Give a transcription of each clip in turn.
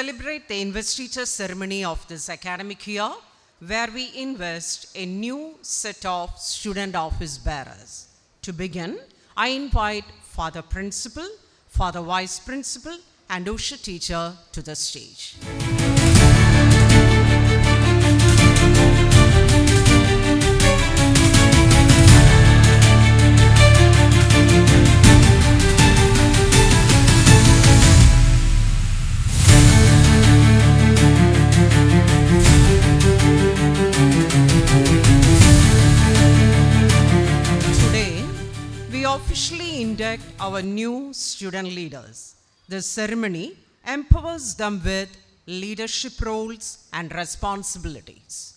celebrate the investiture ceremony of this academic year, where we invest a new set of student office bearers. To begin, I invite Father Principal, Father Vice Principal, and Usha Teacher to the stage. Officially induct our new student leaders. This ceremony empowers them with leadership roles and responsibilities.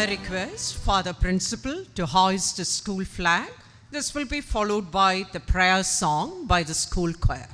request Father Principal to hoist the school flag. This will be followed by the prayer song by the school choir.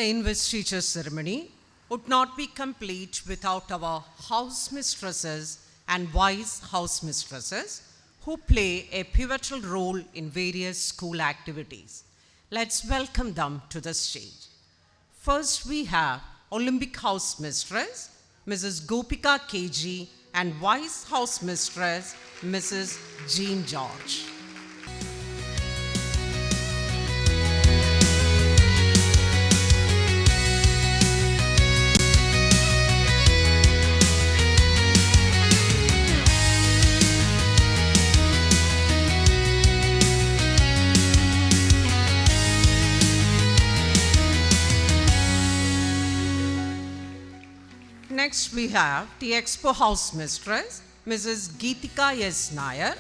The investiture ceremony would not be complete without our house mistresses and vice house mistresses who play a pivotal role in various school activities. Let's welcome them to the stage. First, we have Olympic house mistress, Mrs. Gopika KG, and vice house mistress, Mrs. Jean George. Next, we have the Expo House Mistress, Mrs. Geetika S. Nair,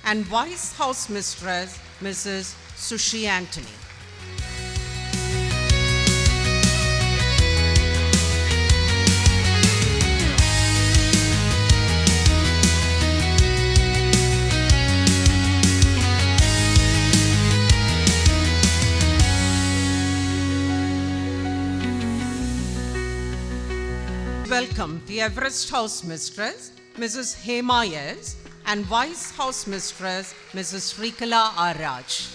and Vice House Mistress, Mrs. Sushi Anthony. Welcome the Everest House Mistress, Mrs. Hema S., and Vice House Mistress, Mrs. Srikala R. Raj.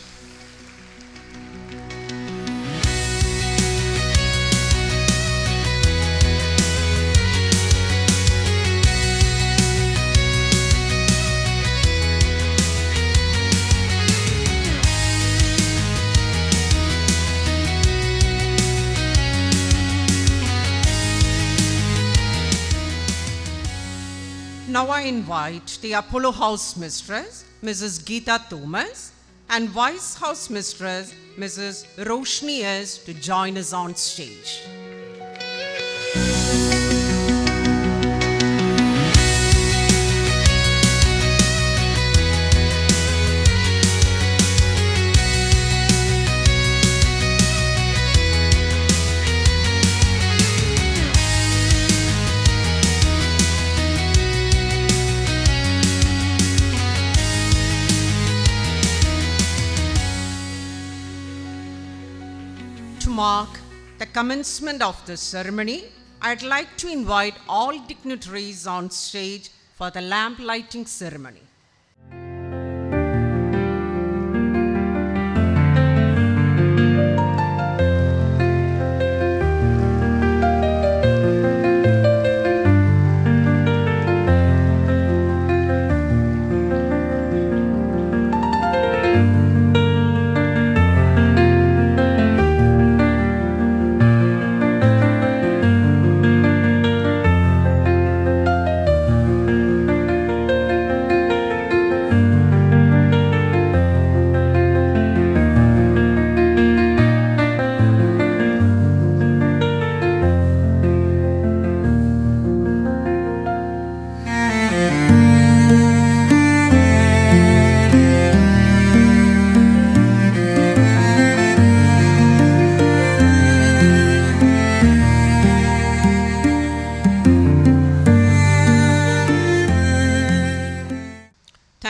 Now I invite the Apollo House Mistress, Mrs. Geeta Thomas, and Vice House Mistress, Mrs. Roshni S, to join us on stage. Mark the commencement of the ceremony, I'd like to invite all dignitaries on stage for the lamp lighting ceremony.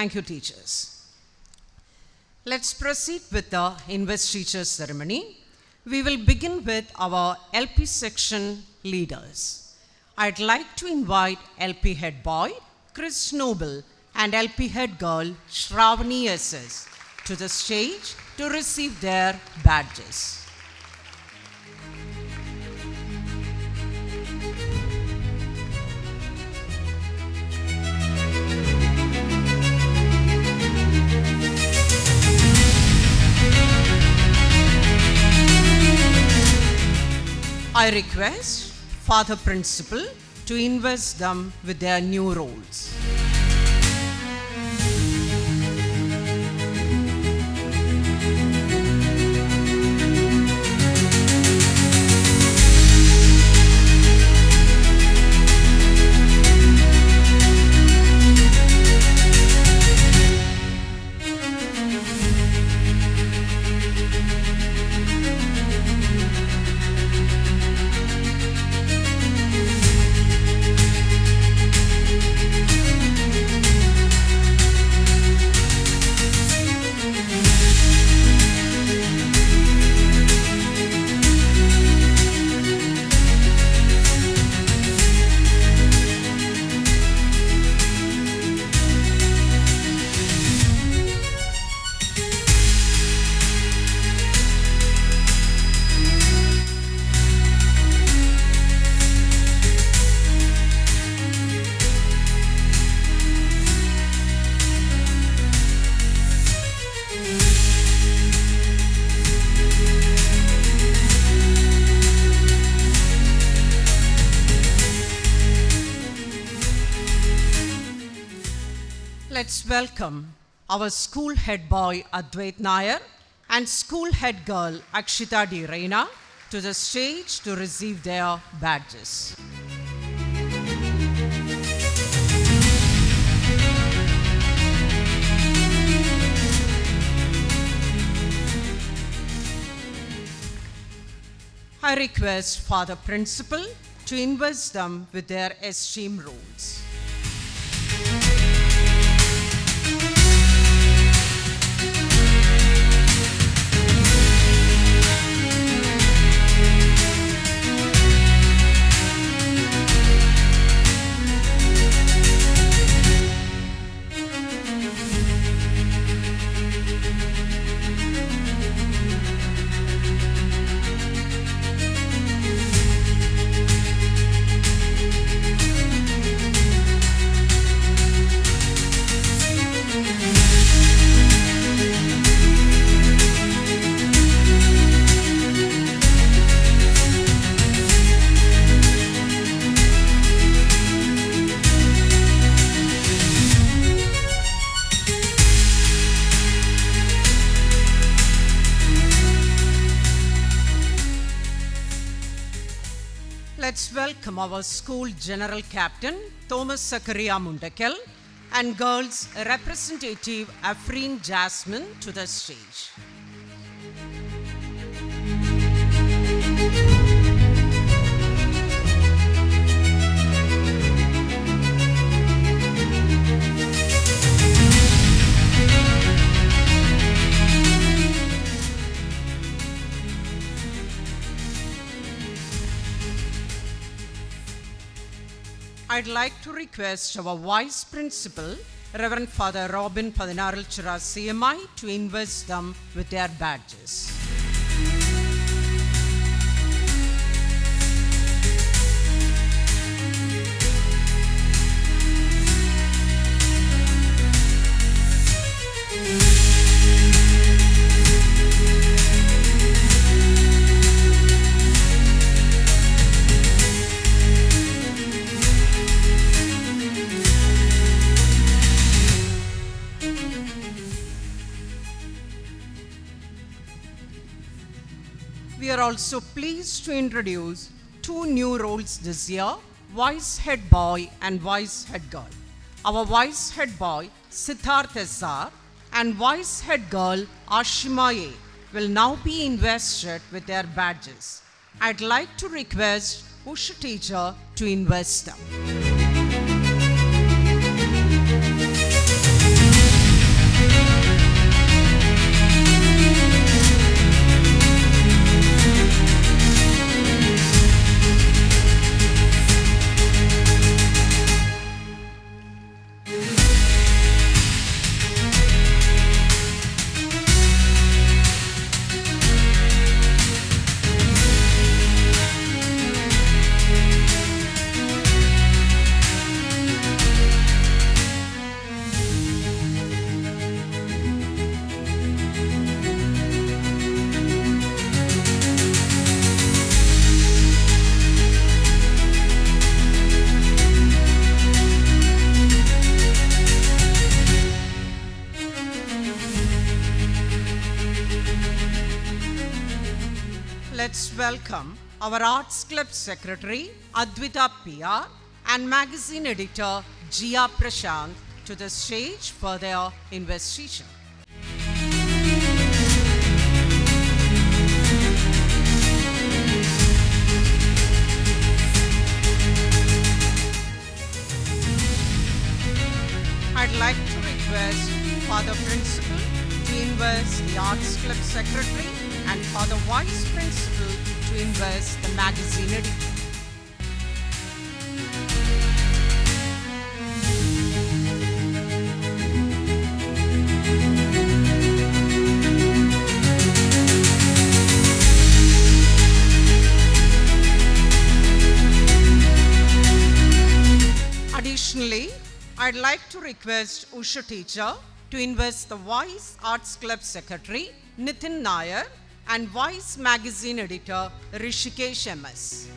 Thank you, teachers. Let's proceed with the investiture ceremony. We will begin with our LP section leaders. I'd like to invite LP head boy, Chris Noble, and LP head girl, Shravani SS, to the stage to receive their badges. I request Father Principal to invest them with their new roles. Let's welcome our school head boy Advaith Nair and school head girl Akshitha D. Raina to the stage to receive their badges. I request Father Principal to invest them with their esteem roles. Let's welcome our school General Captain, Thomas Zachariah Mundackal, and girls representative Afreen Jasmine to the stage. I'd like to request our Vice Principal, Reverend Father Robin Pathinarilchira CMI, to invest them with their badges. We are also pleased to introduce two new roles this year, Vice Head Boy and Vice Head Girl. Our Vice Head Boy, Siddharth SR, and Vice Head Girl, Ashima A, will now be invested with their badges. I'd like to request Usha teacher to invest them. Let's welcome our Arts Club Secretary, Adwitha PR, and Magazine Editor, Jiya Prasanth, to the stage for their investiture. I'd like to request Father Principal to invest the Arts Club Secretary and Father Vice Principal to invest the magazine editor. Additionally, I'd like to request Usha teacher to invest the Vice Arts Club Secretary, Nithin Nair, and Vice Magazine Editor, Hrishikesh MS.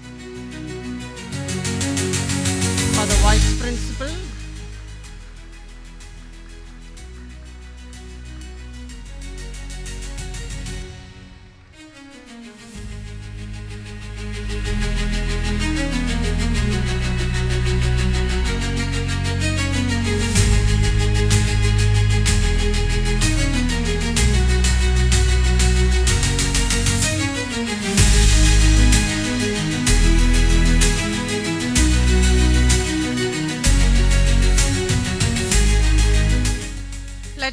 For the Vice Principal,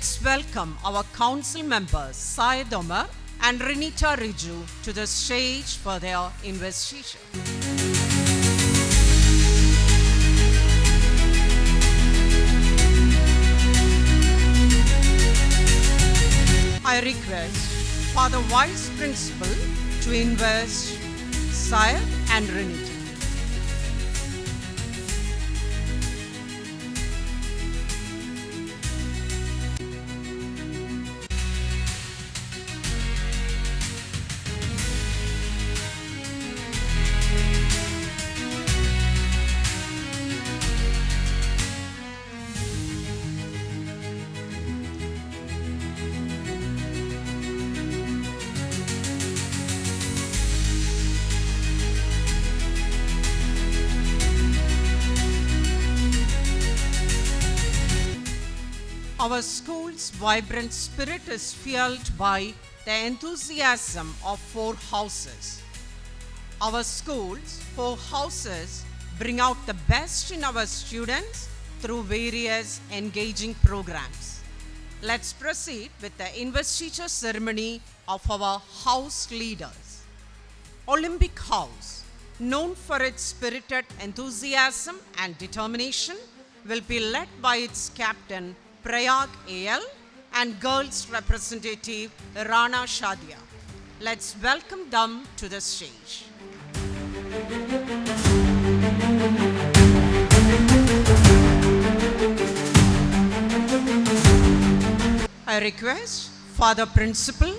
let's welcome our council members, Syed, Omar, and Rinita, Riju, to the stage for their investiture. I request Father Vice Principal to invest Syed and Rinita. Our school's vibrant spirit is fueled by the enthusiasm of 4 houses. Our school's 4 houses bring out the best in our students through various engaging programs. Let's proceed with the investiture ceremony of our house leaders. Olympic House, known for its spirited enthusiasm and determination, will be led by its captain Prayag AL and girls representative Rana Shadia. Let's welcome them to the stage. I request Father Principal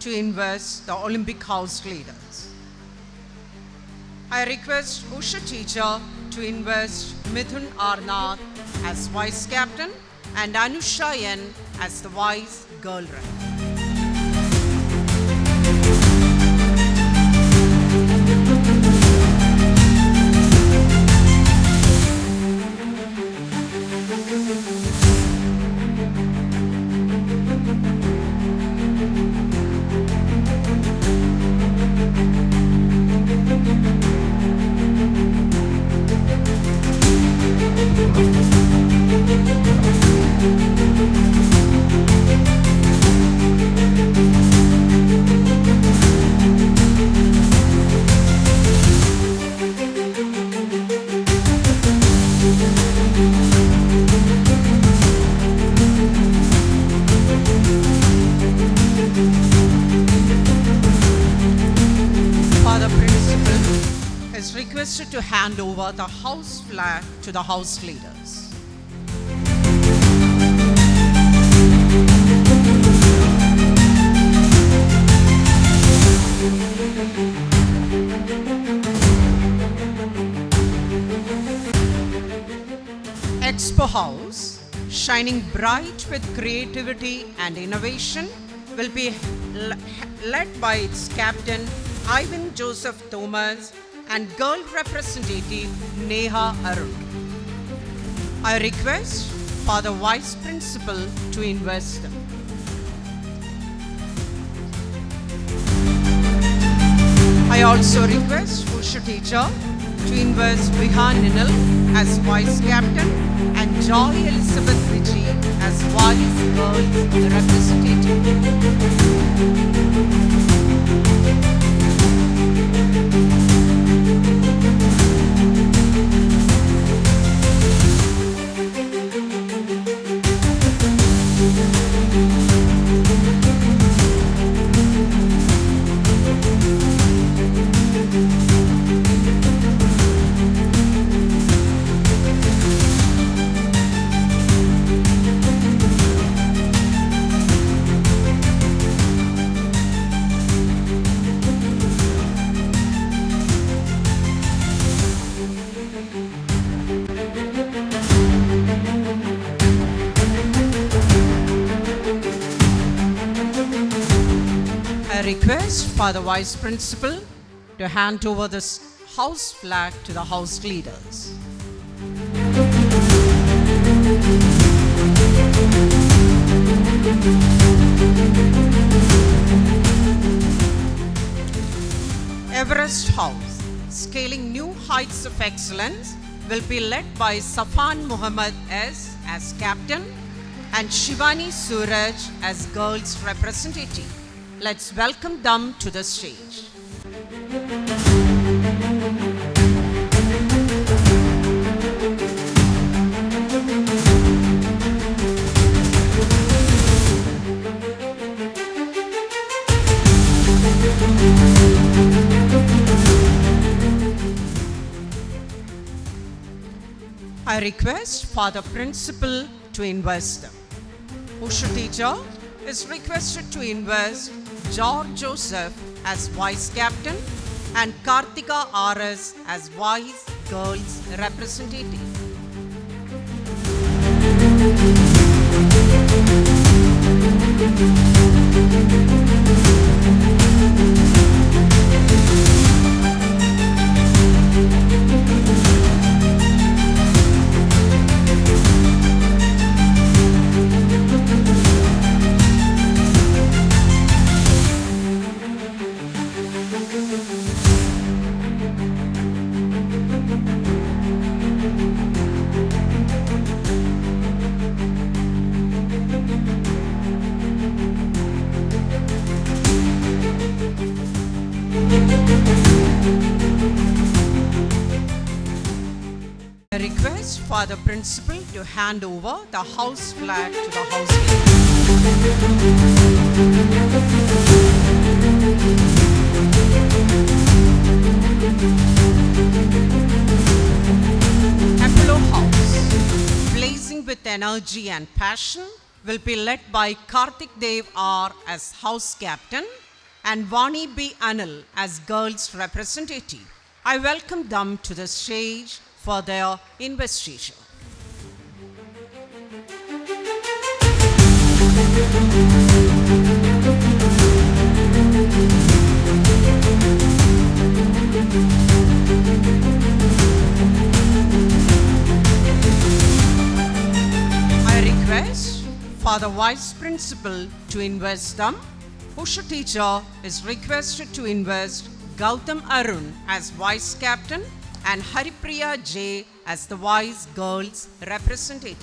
to invest the Olympic House leaders. I request Usha Teacher to invest Mithun Arnath as Vice Captain and Anusha N as the Vice Girl Rep. To hand over the house flag to the house leaders. Expo House, shining bright with creativity and innovation, will be led by its captain Ivan Joseph Thomas and girl representative Neha Arun. I request Father Vice Principal to invest them. I also request Usha Teacher to invest Vihan Ninal as Vice Captain and Joy Elizabeth Riji as Vice Girls Representative. Request Father Vice Principal to hand over this house flag to the house leaders. Everest House, scaling new heights of excellence, will be led by Safan Muhammad S as captain and Shivani Suraj as girls representative. Let's welcome them to the stage. I request Father Principal to invest them. Usha Teacher is requested to invest George Joseph as Vice Captain and Karthika RS as Vice Girls Representative. Father Principal to hand over the house flag to the house leader. Apollo House, blazing with energy and passion, will be led by Karthik Dev R as house captain and Vani B. Anil as girls representative. I welcome them to the stage for their investiture. I request for the Vice Principal to invest them. Usha teacher is requested to invest Gautam Arun as Vice Captain and Haripriya J as the Vice Girls Representative.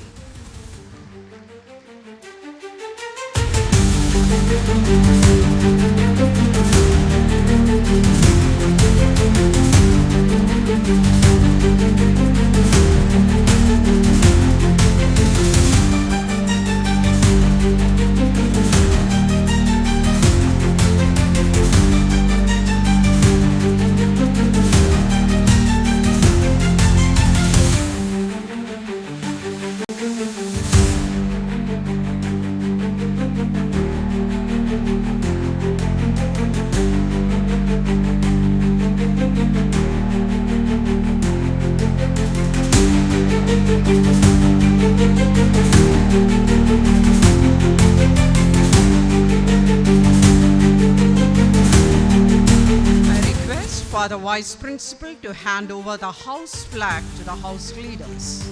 For the Vice Principal to hand over the house flag to the house leaders.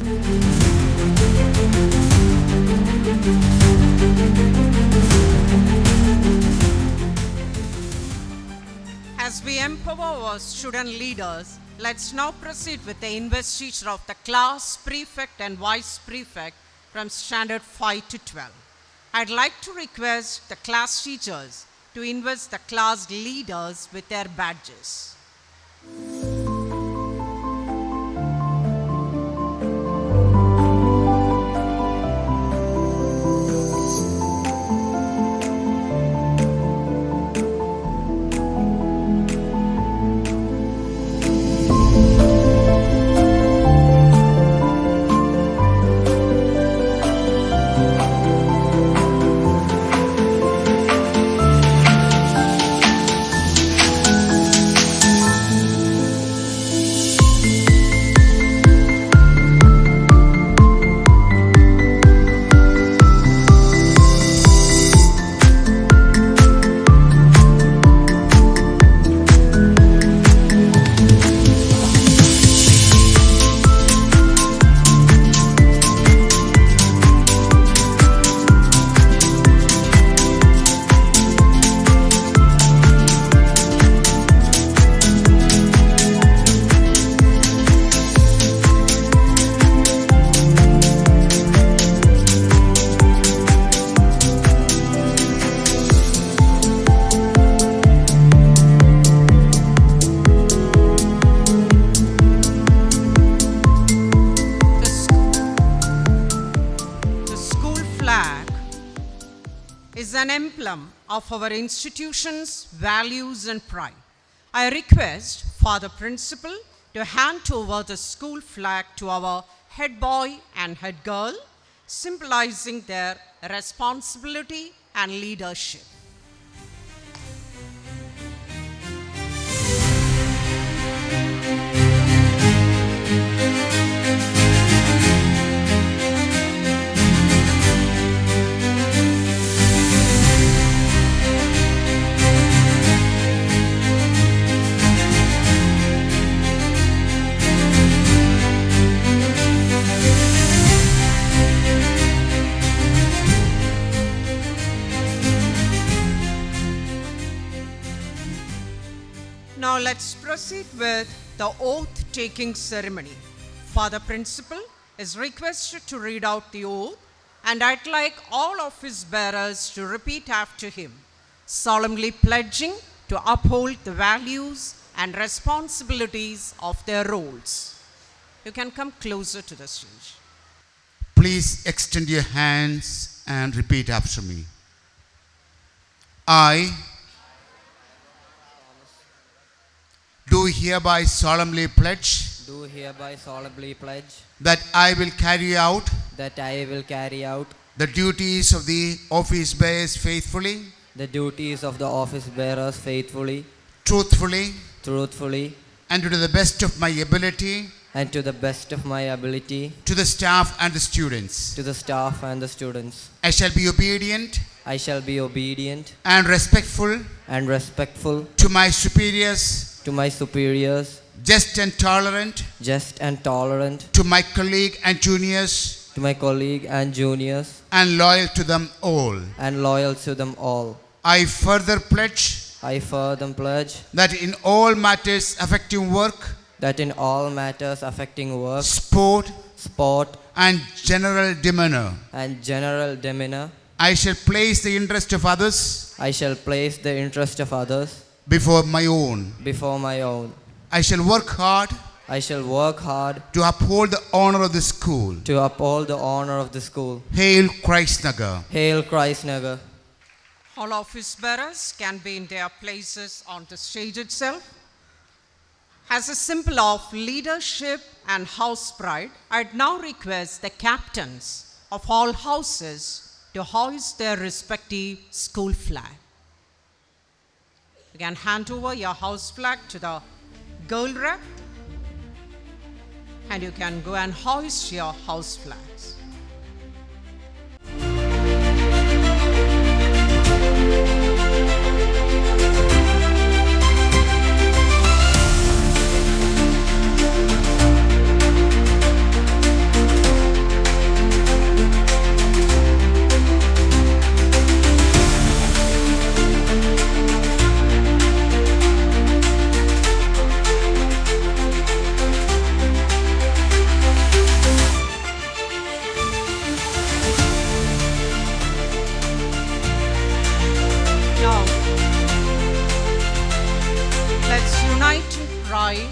As we empower our student leaders, let's now proceed with the investiture of the class prefect and vice prefect from standard 5 to 12. I'd like to request the class teachers to invest the class leaders with their badges. An emblem of our institution's values and pride. I request Father Principal to hand over the school flag to our head boy and head girl, symbolizing their responsibility and leadership. Now let's proceed with the oath-taking ceremony. Father Principal is requested to read out the oath, and I'd like all office bearers to repeat after him, solemnly pledging to uphold the values and responsibilities of their roles. You can come closer to the stage. Please extend your hands and repeat after me. I do hereby solemnly pledge do hereby solemnly pledge that I will carry out that I will carry out the duties of the office bearers faithfully, the duties of the office bearers faithfully, truthfully, truthfully, and to the best of my ability and to the best of my ability to the staff and the students. to the staff and the students. I shall be obedient I shall be obedient and respectful and respectful to my superiors, to my superiors, just and tolerant just and tolerant to my colleague and juniors, to my colleague and juniors, and loyal to them all. and loyal to them all. I further pledge I further pledge that in all matters affecting work, that in all matters affecting work, sport, sport, and general demeanor, and general demeanor, I shall place the interest of others I shall place the interest of others before my own. before my own. I shall work hard I shall work hard to uphold the honor of the school. to uphold the honor of the school. Hail Christ Nagar. Hail Christ Nagar. All office bearers can be in their places on the stage itself. As a symbol of leadership and house pride, I'd now request the captains of all houses to hoist their respective school flag. You can hand over your house flag to the girl rep, and you can go and hoist your house flags. Now, let's unite in pride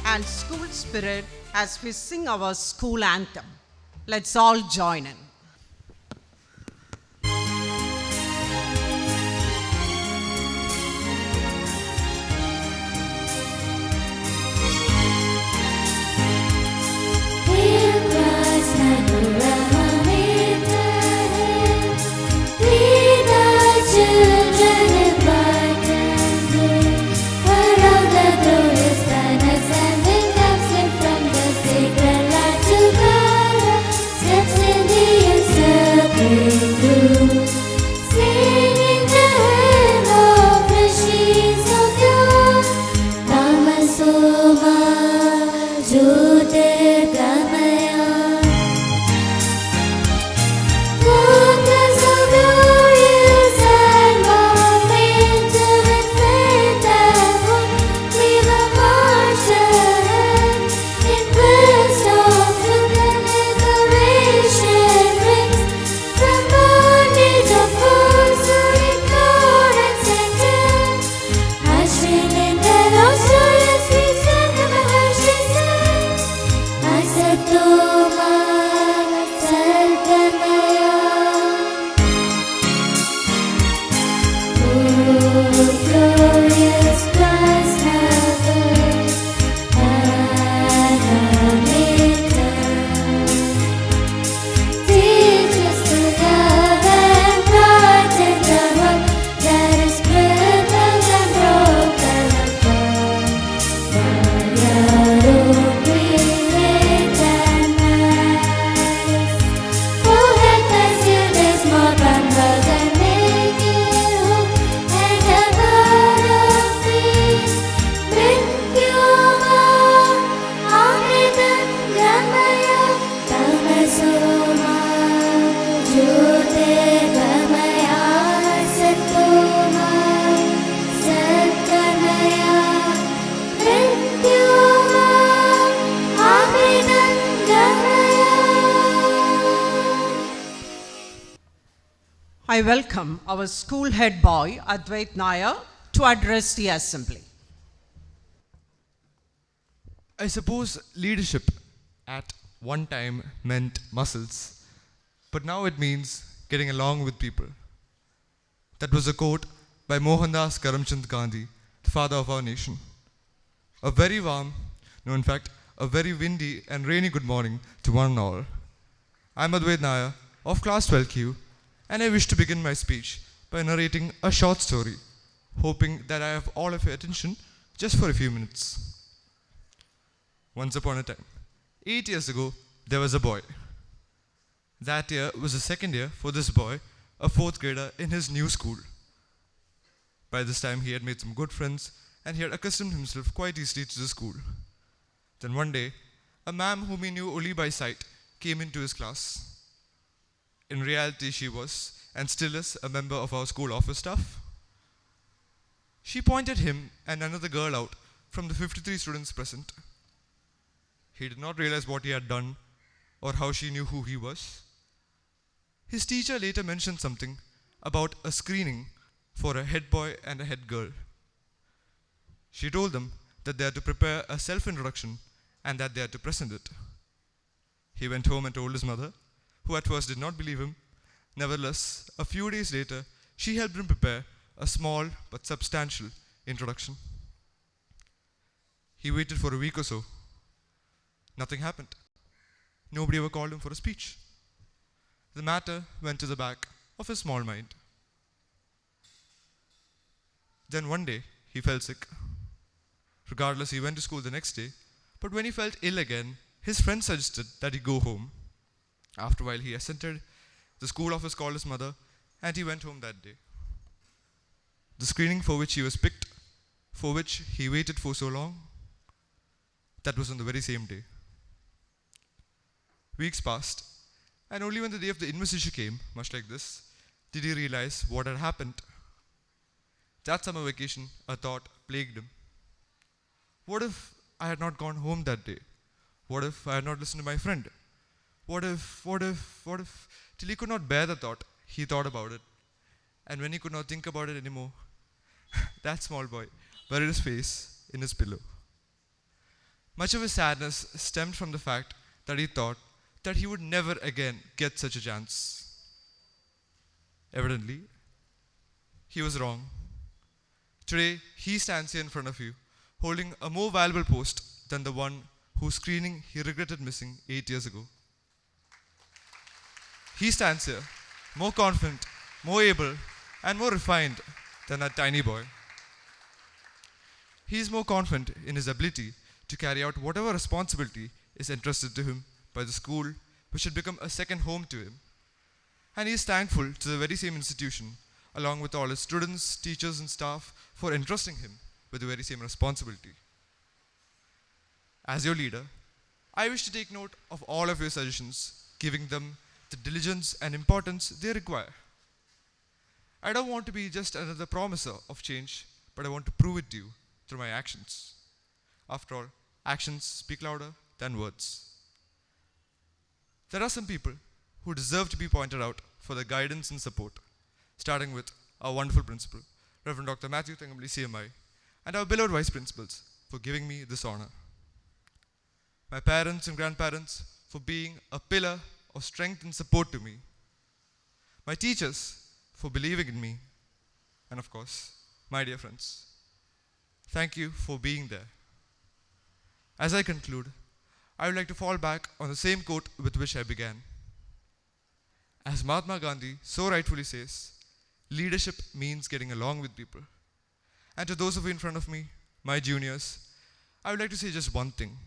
and school spirit as we sing our school anthem. Let's all join in. I welcome our school head boy, Advaith Nair, to address the assembly. I suppose leadership at one time meant muscles, but now it means getting along with people. That was a quote by Mohandas Karamchand Gandhi, the father of our nation. A very warm, no in fact, a very windy and rainy good morning to one and all. I'm Advaith Nair of class 12Q, and I wish to begin my speech by narrating a short story, hoping that I have all of your attention just for a few minutes. Once upon a time, 8 years ago, there was a boy. That year was the second year for this boy, a fourth grader in his new school. By this time, he had made some good friends and he had accustomed himself quite easily to the school. Then one day, a ma'am whom he knew only by sight came into his class. In reality, she was, and still is, a member of our school office staff. She pointed him and another girl out from the 53 students present. He did not realize what he had done or how she knew who he was. His teacher later mentioned something about a screening for a head boy and a head girl. She told them that they had to prepare a self-introduction and that they had to present it. He went home and told his mother, who at first did not believe him. Nevertheless, a few days later, she helped him prepare a small but substantial introduction. He waited for a week or so. Nothing happened. Nobody ever called him for a speech. The matter went to the back of his small mind. Then one day, he fell sick. Regardless, he went to school the next day, but when he felt ill again, his friend suggested that he go home. After a while, he assented. The school office called his mother, and he went home that day. The screening for which he was picked, for which he waited for so long, that was on the very same day. Weeks passed, and only when the day of the investiture came, much like this, did he realize what had happened. That summer vacation, a thought plagued him. What if I had not gone home that day? What if I had not listened to my friend? What if, till he could not bear the thought, he thought about it. And when he could not think about it anymore, that small boy buried his face in his pillow. Much of his sadness stemmed from the fact that he thought that he would never again get such a chance. Evidently, he was wrong. Today, he stands here in front of you, holding a more valuable post than the one whose screening he regretted missing 8 years ago. He stands here, more confident, more able, and more refined than that tiny boy. He is more confident in his ability to carry out whatever responsibility is entrusted to him by the school, which had become a second home to him. And he is thankful to the very same institution, along with all his students, teachers, and staff, for entrusting him with the very same responsibility. As your leader, I wish to take note of all of your suggestions, giving them the diligence and importance they require. I don't want to be just another promiser of change, but I want to prove it to you through my actions. After all, actions speak louder than words. There are some people who deserve to be pointed out for their guidance and support, starting with our wonderful principal, Reverend Dr. Mathew Thengumpally CMI, and our beloved vice principals for giving me this honor. My parents and grandparents for being a pillar of strength and support to me. My teachers for believing in me. And of course, my dear friends, thank you for being there. As I conclude, I would like to fall back on the same quote with which I began. As Mahatma Gandhi so rightfully says, leadership means getting along with people. And to those of you in front of me, my juniors, I would like to say just one thing.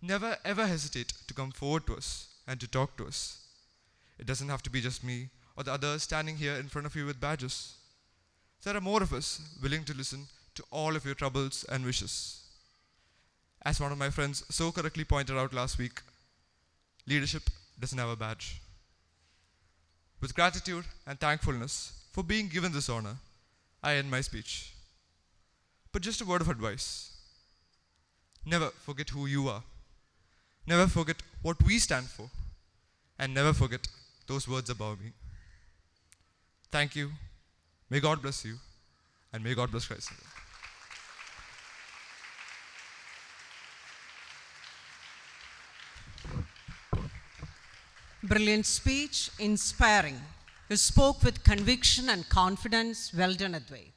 Never ever hesitate to come forward to us and to talk to us. It doesn't have to be just me or the others standing here in front of you with badges. There are more of us willing to listen to all of your troubles and wishes. As one of my friends so correctly pointed out last week, leadership doesn't have a badge. With gratitude and thankfulness for being given this honor, I end my speech. But just a word of advice. Never forget who you are. Never forget what we stand for. And never forget those words above me. Thank you. May God bless you. And may God bless Christ. Brilliant speech, inspiring. You spoke with conviction and confidence. Well done, Adwaith.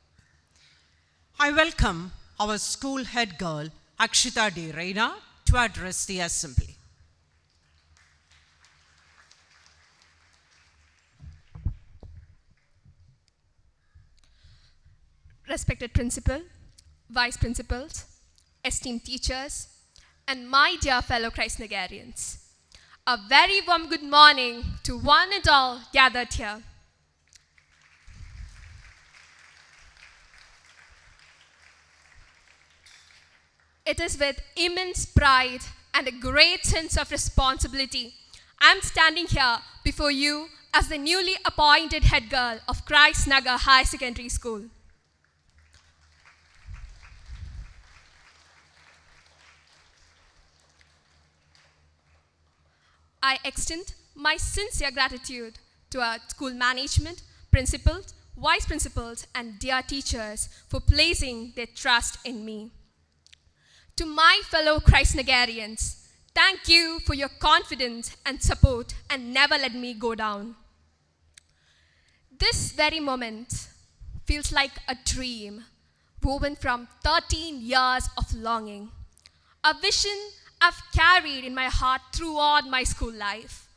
I welcome our school head girl, Akshitha D. Raina, to address the assembly. Respected principal, vice principals, esteemed teachers, and my dear fellow Christ Nagarians, a very warm good morning to one and all gathered here. It is with immense pride and a great sense of responsibility I'm standing here before you as the newly appointed head girl of Christ Nagar High Secondary School. I extend my sincere gratitude to our school management, principals, vice principals, and dear teachers for placing their trust in me. To my fellow Christ Nagarians, thank you for your confidence and support and never let me go down. This very moment feels like a dream woven from 13 years of longing, a vision I've carried in my heart throughout my school life.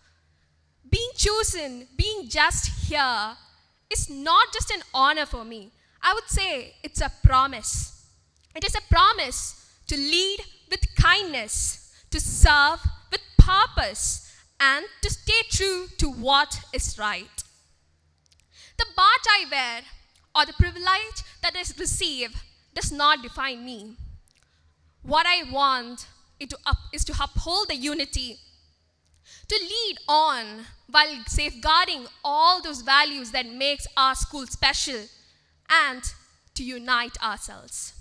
Being chosen, being just here, is not just an honor for me. I would say it's a promise. It is a promise to lead with kindness, to serve with purpose, and to stay true to what is right. The badge I wear or the privilege that I receive does not define me. What I want is to uphold the unity, to lead on while safeguarding all those values that makes our school special, and to unite ourselves.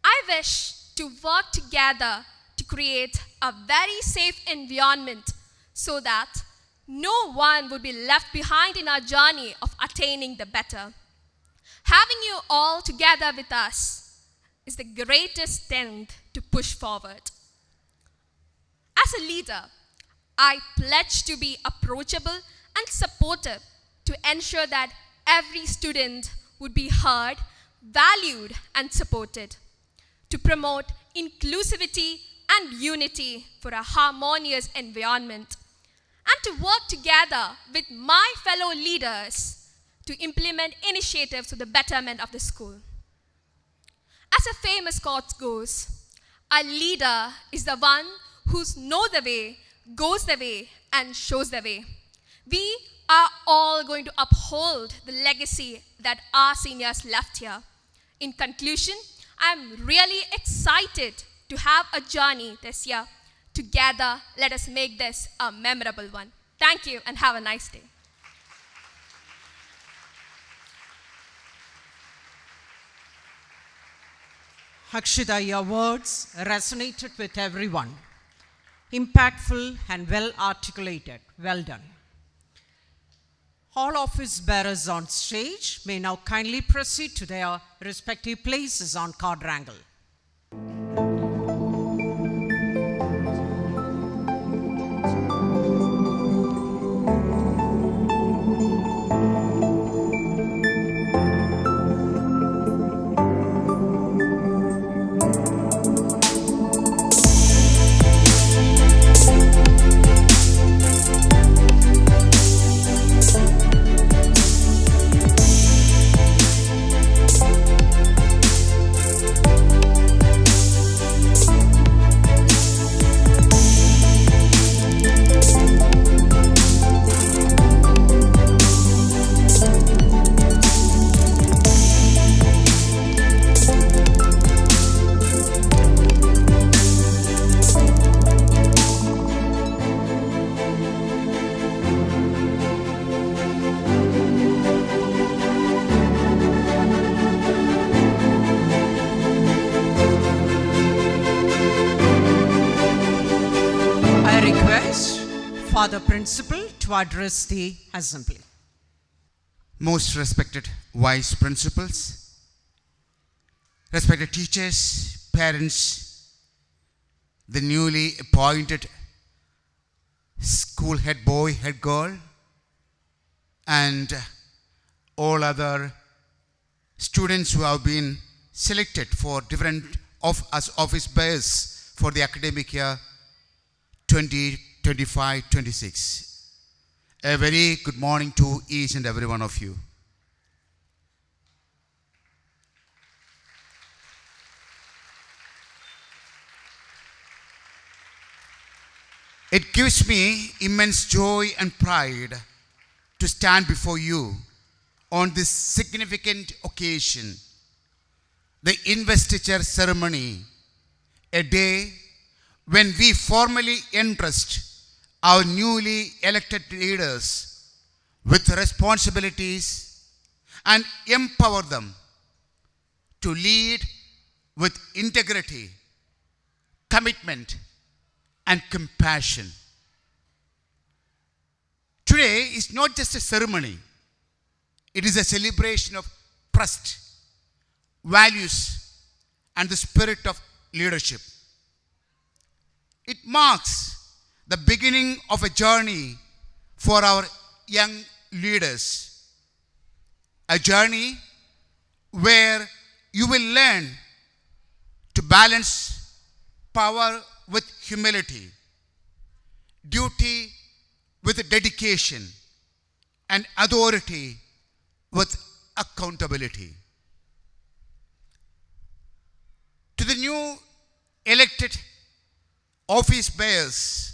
I wish to work together to create a very safe environment so that no one would be left behind in our journey of attaining the better. Having you all together with us is the greatest strength to push forward. As a leader, I pledge to be approachable and supportive to ensure that every student would be heard, valued, and supported, to promote inclusivity and unity for a harmonious environment, and to work together with my fellow leaders to implement initiatives for the betterment of the school. As a famous quote goes, a leader is the one who knows the way, goes the way, and shows the way. We are all going to uphold the legacy that our seniors left here. In conclusion, I'm really excited to have a journey this year. Together, let us make this a memorable one. Thank you and have a nice day. Akshitha, your words resonated with everyone. Impactful and well articulated. Well done. All office bearers on stage may now kindly proceed to their respective places on quadrangle. Father Principal to address the assembly. Most respected vice principals, respected teachers, parents, the newly appointed school head boy, head girl, and all other students who have been selected for different as office bearers for the academic year 2025-26. A very good morning to each and every one of you. It gives me immense joy and pride to stand before you on this significant occasion, the investiture ceremony, a day when we formally entrust our newly elected leaders with responsibilities and empower them to lead with integrity, commitment, and compassion. Today is not just a ceremony, it is a celebration of trust, values, and the spirit of leadership. It marks the beginning of a journey for our young leaders, a journey where you will learn to balance power with humility, duty with dedication, and authority with accountability. To the new elected office bearers,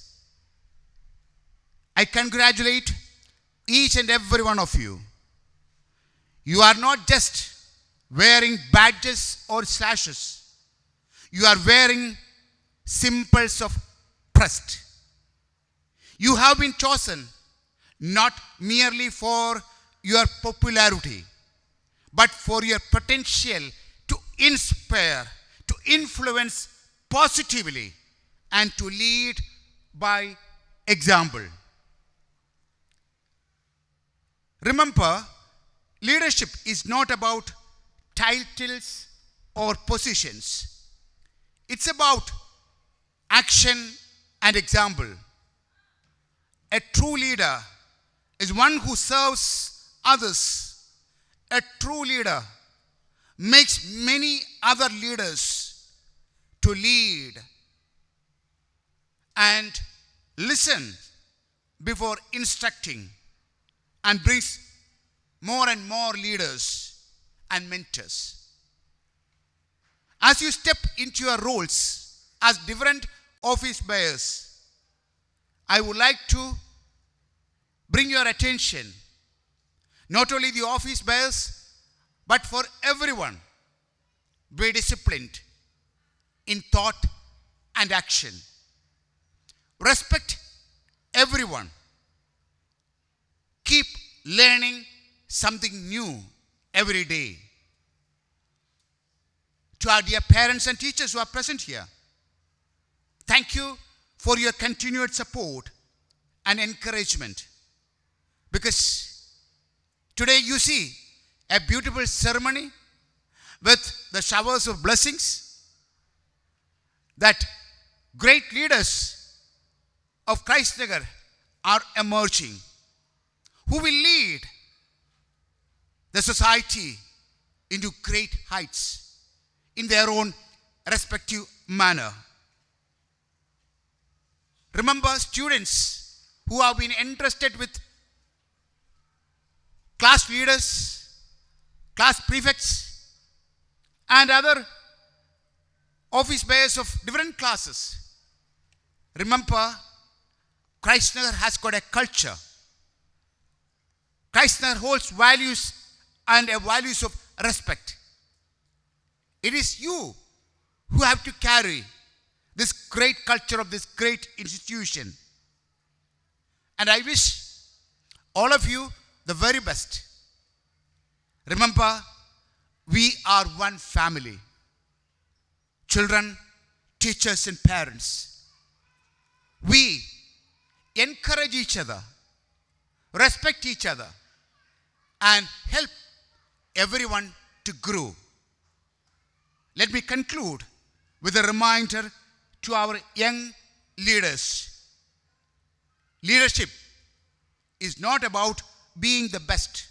I congratulate each and every one of you. You are not just wearing badges or sashes. You are wearing symbols of trust. You have been chosen not merely for your popularity, but for your potential to inspire, to influence positively, and to lead by example. Remember, leadership is not about titles or positions. It's about action and example. A true leader is one who serves others. A true leader makes many other leaders to lead and listen before instructing, and brings more and more leaders and mentors. As you step into your roles as different office bearers, I would like to bring your attention, not only the office bearers, but for everyone. Be disciplined in thought and action. Respect everyone. Keep learning something new every day. To our dear parents and teachers who are present here, thank you for your continued support and encouragement. Because today you see a beautiful ceremony with the showers of blessings that great leaders of Christ Nagar are emerging, who will lead the society into great heights in their own respective manner. Remember, students who have been entrusted with class leaders, class prefects, and other office bearers of different classes. Remember, Christ Nagar has got a culture. Christ Nagar holds values and values of respect. It is you who have to carry this great culture of this great institution. And I wish all of you the very best. Remember, we are one family. Children, teachers, and parents. We encourage each other, respect each other, and help everyone to grow. Let me conclude with a reminder to our young leaders. Leadership is not about being the best.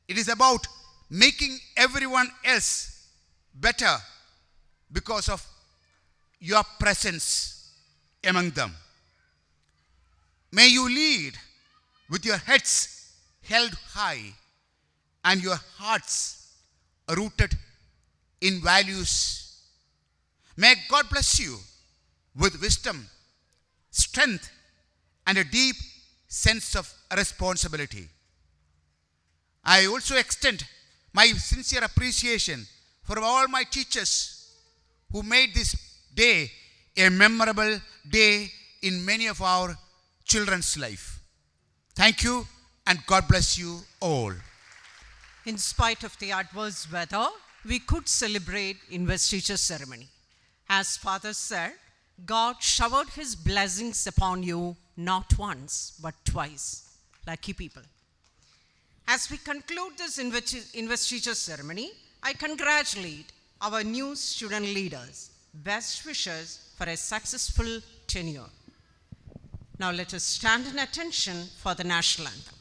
It is about making everyone else better because of your presence among them. May you lead with your heads held high and your hearts rooted in values. May God bless you with wisdom, strength, and a deep sense of responsibility. I also extend my sincere appreciation for all my teachers who made this day a memorable day in many of our children's life. Thank you and God bless you all. In spite of the adverse weather, we could celebrate investiture ceremony. As Father said, God showered his blessings upon you not once, but twice. Lucky people. As we conclude this investiture ceremony, I congratulate our new student leaders. Best wishes for a successful tenure. Now let us stand in attention for the national anthem.